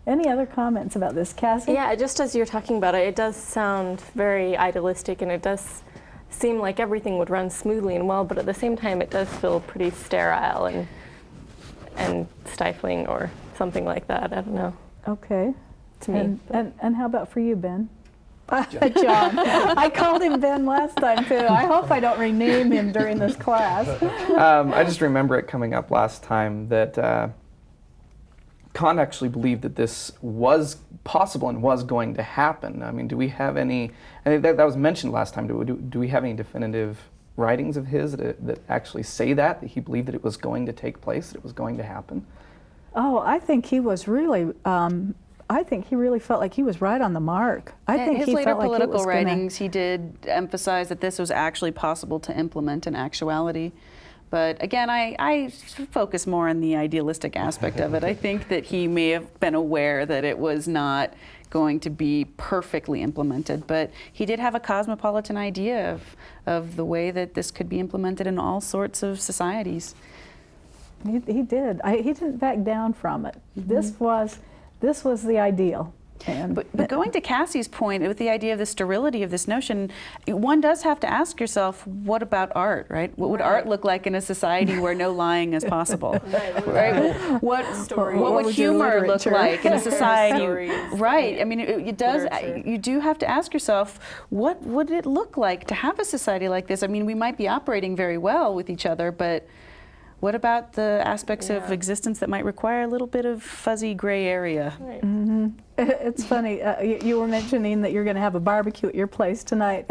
Any other comments about this, Cassie? Yeah, just as you're talking about it, it does sound very idealistic, and it does seem like everything would run smoothly and well, but at the same time it does feel pretty sterile and stifling, or something like that. I don't know. Okay. To me. And how about for you, Ben? John. I called him Ben last time too. I hope I don't rename him during this class. I just remember it coming up last time that Kant actually believed that this was possible and was going to happen. I mean, do we have any, I think that was mentioned last time, do we have any definitive writings of his that actually say that he believed that it was going to take place, that it was going to happen? Oh, I think he was really, I think he really felt like he was right on the mark. I think his he later felt like political writings, he did emphasize that this was actually possible to implement in actuality. But again, I focus more on the idealistic aspect of it. I think that he may have been aware that it was not going to be perfectly implemented, but he did have a cosmopolitan idea of the way that this could be implemented in all sorts of societies. He did. He didn't back down from it. This was the ideal. But going to Cassie's point with the idea of the sterility of this notion, one does have to ask yourself, what about art, right? What would art look like in a society where no lying is possible? Right? What would humor look like in a society? Right. I mean, it does. You do have to ask yourself, what would it look like to have a society like this? I mean, we might be operating very well with each other, but What about the aspects of Yeah. existence that might require a little bit of fuzzy gray area? Right. It's funny, you were mentioning that you're going to have a barbecue at your place tonight,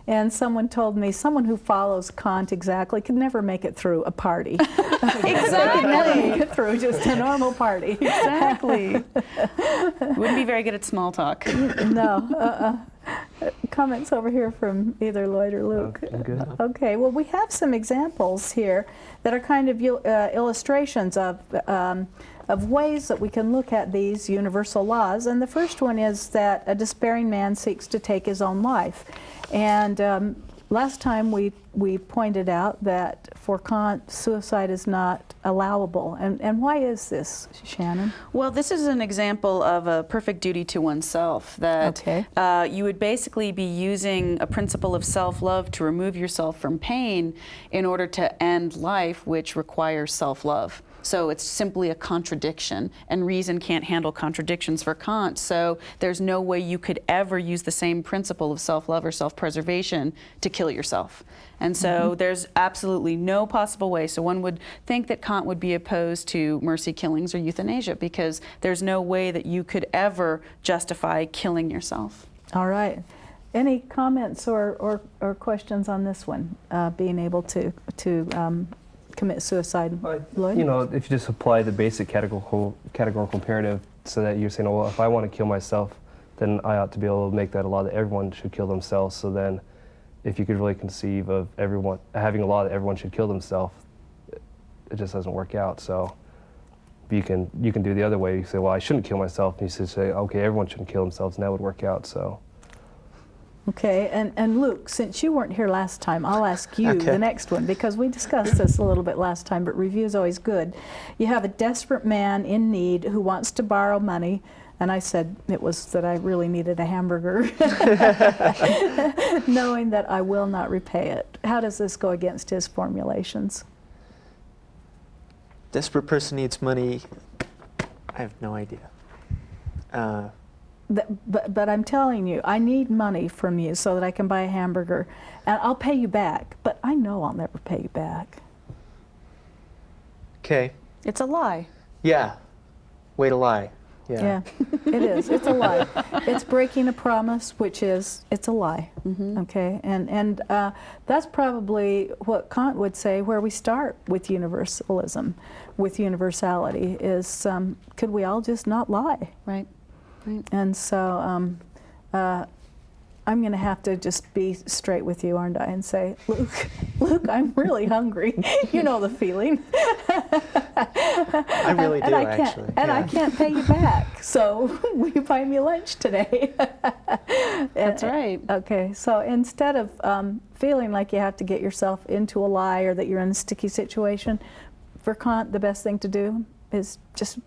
and someone told me someone who follows Kant exactly could never make it through a party. Exactly. Could never make it through just a normal party. Exactly. Wouldn't be very good at small talk. No. Comments over here from either Lloyd or Luke? I'm good. Okay, well, we have some examples here that are kind of illustrations of ways that we can look at these universal laws. And the first one is that a despairing man seeks to take his own life. And last time we pointed out that for Kant, suicide is not allowable. And why is this, Shannon? Well, this is an example of a perfect duty to oneself, that Okay. you would basically be using a principle of self-love to remove yourself from pain in order to end life, which requires self-love. So it's simply a contradiction, and reason can't handle contradictions for Kant, so there's no way you could ever use the same principle of self-love or self-preservation to kill yourself. And so there's absolutely no possible way. So one would think that Kant would be opposed to mercy killings or euthanasia, because there's no way that you could ever justify killing yourself. All right. Any comments or questions on this one, being able to commit suicide? Lloyd? You know, if you just apply the basic categorical imperative, so that you're saying, oh, well, if I want to kill myself, then I ought to be able to make that a law that everyone should kill themselves. So then, if you could really conceive of everyone having a law that everyone should kill themselves, it just doesn't work out. So you can do the other way. You say, well, I shouldn't kill myself, and you should say, okay, everyone shouldn't kill themselves, and that would work out. So. Okay, and Luke, since you weren't here last time, I'll ask you Okay. the next one, because we discussed this a little bit last time, but review is always good. You have a desperate man in need who wants to borrow money, and I said it was that I really needed a hamburger, knowing that I will not repay it. How does this go against his formulations? Desperate person needs money. I have no idea. But I'm telling you, I need money from you so that I can buy a hamburger, and I'll pay you back, but I know I'll never pay you back. Okay. It's a lie. Yeah. Way to lie. Yeah, it is. It's a lie. It's breaking a promise, which is, it's a lie. Okay, and that's probably what Kant would say where we start with universalism, with universality, is could we all just not lie? Right. Right. And so I'm going to have to just be straight with you, aren't I, and say, Luke, I'm really hungry. You know the feeling. I really do, actually. And I can't pay you back. So will you buy me lunch today? That's right. Okay, so instead of feeling like you have to get yourself into a lie or that you're in a sticky situation, for Kant, the best thing to do is just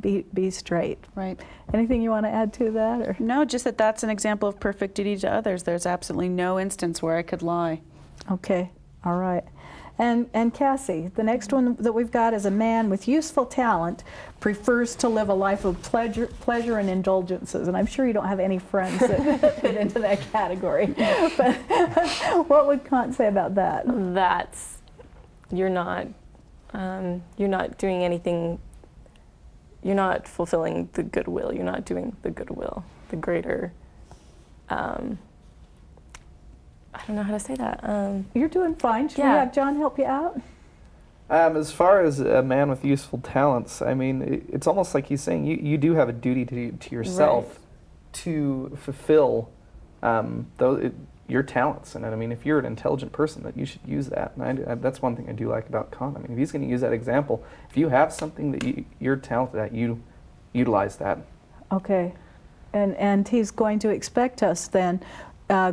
be straight. Right. Anything you want to add to that? Or? No, just that that's an example of perfect duty to others. There's absolutely no instance where I could lie. Okay, all right. And Cassie, the next one that we've got is a man with useful talent prefers to live a life of pleasure and indulgences. And I'm sure you don't have any friends that fit into that category. But what would Kant say about that? That's, you're not doing anything. You're not fulfilling the goodwill. You're not doing the goodwill, the greater. I don't know how to say that. You're doing fine. Should we have John help you out? As far as a man with useful talents, I mean, it's almost like he's saying you do have a duty to yourself to fulfill your talents. And I mean, if you're an intelligent person, that you should use that. And that's one thing I do like about Kant. I mean, if he's going to use that example, if you have something that you're talented at, you utilize that. Okay. And he's going to expect us then,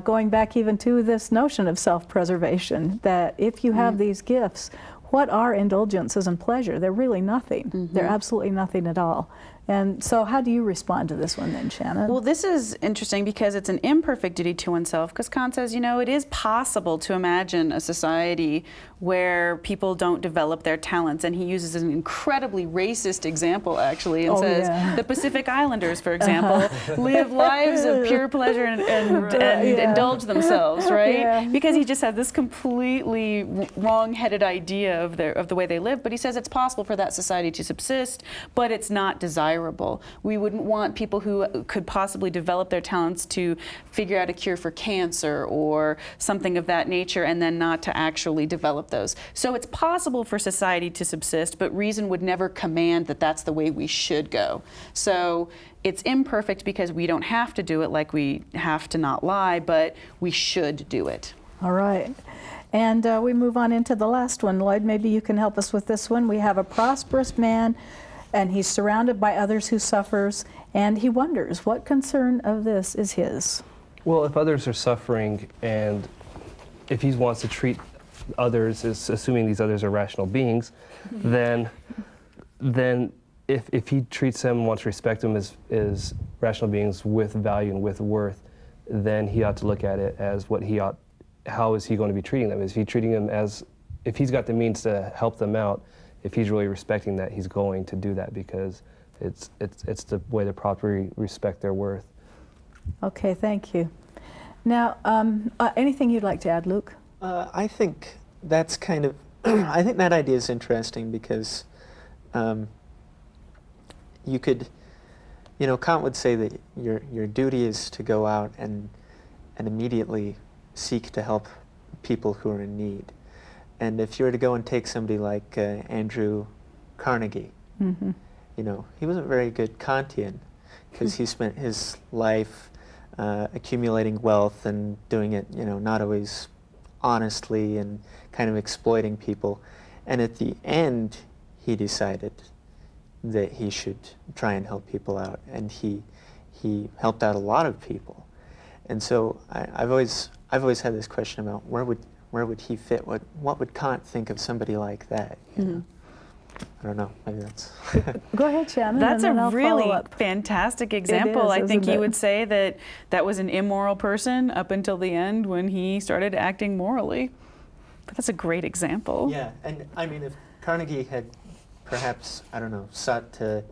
going back even to this notion of self-preservation, that if you have these gifts, what are indulgences and pleasure? They're really nothing. They're absolutely nothing at all. And so how do you respond to this one then, Shannon? Well, this is interesting because it's an imperfect duty to oneself, because Kant says, you know, it is possible to imagine a society where people don't develop their talents, and he uses an incredibly racist example, actually, and says the Pacific Islanders, for example, live lives of pure pleasure and indulge themselves, right? Yeah. Because he just has this completely wrong-headed idea of the way they live, but he says it's possible for that society to subsist, but it's not desirable. We wouldn't want people who could possibly develop their talents to figure out a cure for cancer or something of that nature, and then not to actually develop those. So it's possible for society to subsist, but reason would never command that that's the way we should go. So it's imperfect because we don't have to do it, like we have to not lie, but we should do it. All right. And we move on into the last one. Lloyd, maybe you can help us with this one. We have a prosperous man, and he's surrounded by others who suffers, and he wonders what concern of this is his. Well, if others are suffering, and if he wants to treat others, as assuming these others are rational beings, then if he treats them and wants to respect them as rational beings with value and with worth, then he ought to look at it as how is he going to be treating them? Is he treating them as, if he's got the means to help them out, if he's really respecting that, he's going to do that because it's the way to properly respect their worth. Okay, thank you. Now, anything you'd like to add, Luke? I think that's kind of, I think that idea is interesting because you could, Kant would say that your duty is to go out and immediately seek to help people who are in need. And if you were to go and take somebody like Andrew Carnegie, he wasn't very good Kantian because he spent his life accumulating wealth and doing it, not always honestly and kind of exploiting people. And at the end, he decided that he should try and help people out, and he helped out a lot of people. And so I've always had this question about where would he fit? What would Kant think of somebody like that? I don't know. Maybe that's. Go ahead, Shannon. That's and then a I'll really follow up. fantastic example. I think isn't he it? would say that was an immoral person up until the end when he started acting morally. But that's a great example. Yeah, and I mean, if Carnegie had perhaps, I don't know, sought to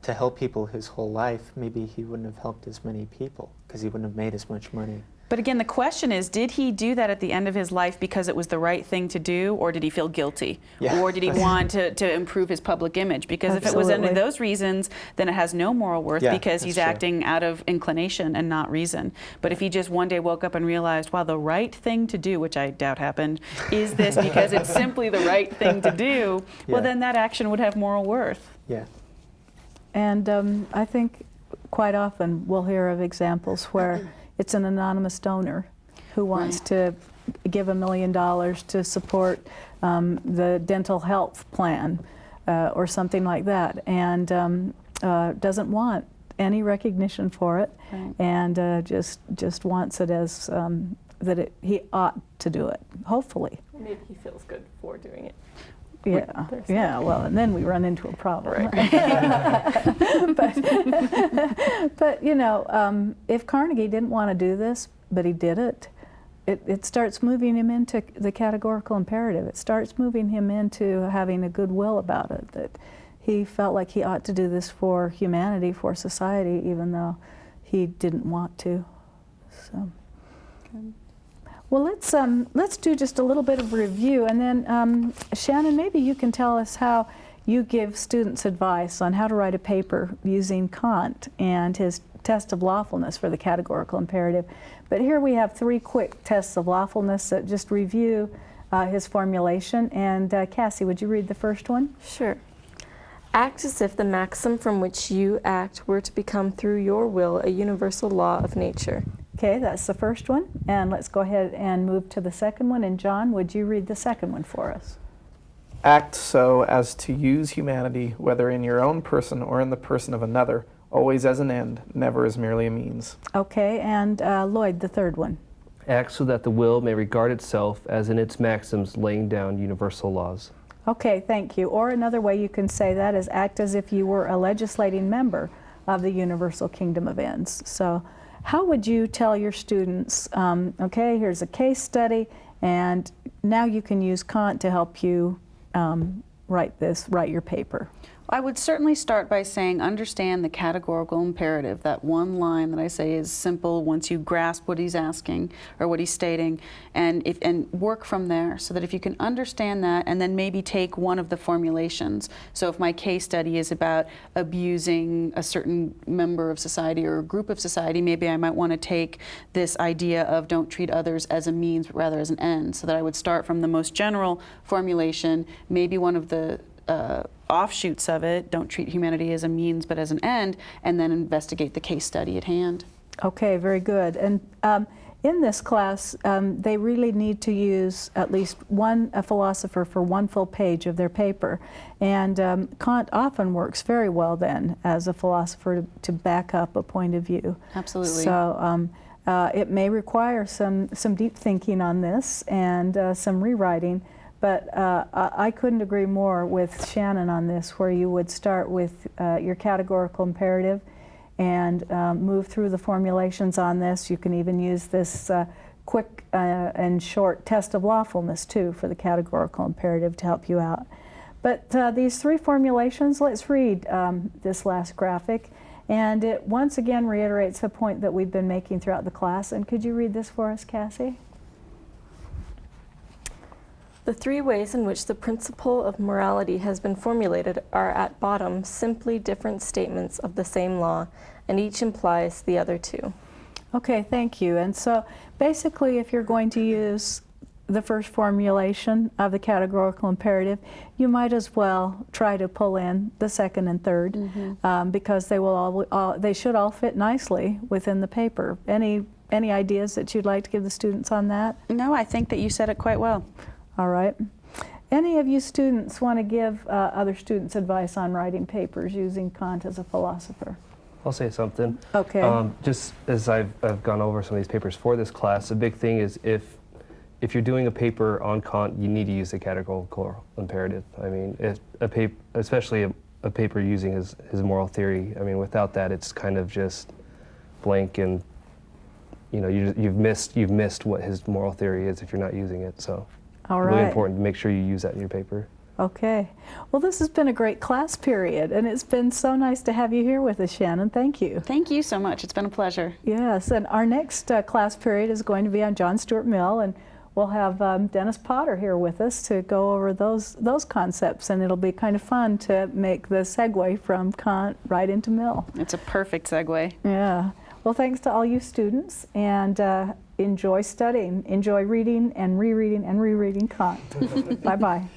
help people his whole life, maybe he wouldn't have helped as many people because he wouldn't have made as much money. But again, the question is, did he do that at the end of his life because it was the right thing to do, or did he feel guilty? Yeah. Or did he want to improve his public image? Because if it was under Absolutely. those reasons, then it has no moral worth because he's that's true. acting out of inclination and not reason. But if he just one day woke up and realized, wow, the right thing to do, which I doubt happened, is this because it's simply the right thing to do, well, then that action would have moral worth. Yeah. And I think quite often we'll hear of examples where it's an anonymous donor who wants to give $1 million to support the dental health plan or something like that, and doesn't want any recognition for it, and just wants it as he ought to do it, hopefully. Maybe he feels good for doing it. Yeah, well, and then we run into a problem. Right. But if Carnegie didn't want to do this, but he did it, it starts moving him into the categorical imperative. It starts moving him into having a goodwill about it, that he felt like he ought to do this for humanity, for society, even though he didn't want to. So. Well, let's do just a little bit of review, and then Shannon, maybe you can tell us how you give students advice on how to write a paper using Kant and his test of lawfulness for the categorical imperative. But here we have 3 quick tests of lawfulness that just review his formulation. And Cassie, would you read the first one? Sure. Act as if the maxim from which you act were to become through your will a universal law of nature. Okay, that's the first one. And let's go ahead and move to the second one. And John, would you read the second one for us? Act so as to use humanity, whether in your own person or in the person of another, always as an end, never as merely a means. Okay, and Lloyd, the third one. Act so that the will may regard itself as in its maxims laying down universal laws. Okay, thank you. Or another way you can say that is act as if you were a legislating member of the universal kingdom of ends. So how would you tell your students, okay, here's a case study, and now you can use Kant to help you write your paper? I would certainly start by saying understand the categorical imperative. That one line that I say is simple once you grasp what he's asking or what he's stating, and work from there, so that if you can understand that, and then maybe take one of the formulations. So if my case study is about abusing a certain member of society or a group of society, maybe I might want to take this idea of don't treat others as a means but rather as an end, so that I would start from the most general formulation, maybe one of the offshoots of it, don't treat humanity as a means but as an end, and then investigate the case study at hand. Okay, very good. And in this class, they really need to use at least a philosopher for one full page of their paper. And Kant often works very well then as a philosopher to back up a point of view. Absolutely. So it may require some deep thinking on this and some rewriting. But I couldn't agree more with Shannon on this, where you would start with your categorical imperative and move through the formulations on this. You can even use this quick and short test of lawfulness, too, for the categorical imperative to help you out. But these three formulations, let's read this last graphic. And it once again reiterates a point that we've been making throughout the class. And could you read this for us, Cassie? The three ways in which the principle of morality has been formulated are at bottom simply different statements of the same law, and each implies the other two. Okay, thank you. And so basically, if you're going to use the first formulation of the categorical imperative, you might as well try to pull in the second and third, because they should all fit nicely within the paper. Any ideas that you'd like to give the students on that? No, I think that you said it quite well. All right. Any of you students want to give other students advice on writing papers using Kant as a philosopher? I'll say something. Okay. Just as I've gone over some of these papers for this class, the big thing is if you're doing a paper on Kant, you need to use the categorical imperative. I mean, especially a paper using his moral theory. I mean, without that, it's kind of just blank, and you've missed what his moral theory is if you're not using it. So. All right. Really important to make sure you use that in your paper. Okay. Well, this has been a great class period, and it's been so nice to have you here with us, Shannon. Thank you. Thank you so much. It's been a pleasure. Yes, and our next class period is going to be on John Stuart Mill, and we'll have Dennis Potter here with us to go over those concepts, and it'll be kind of fun to make the segue from Kant right into Mill. It's a perfect segue. Yeah. Well, thanks to all you students, and enjoy studying, enjoy reading and rereading Kant. Bye-bye.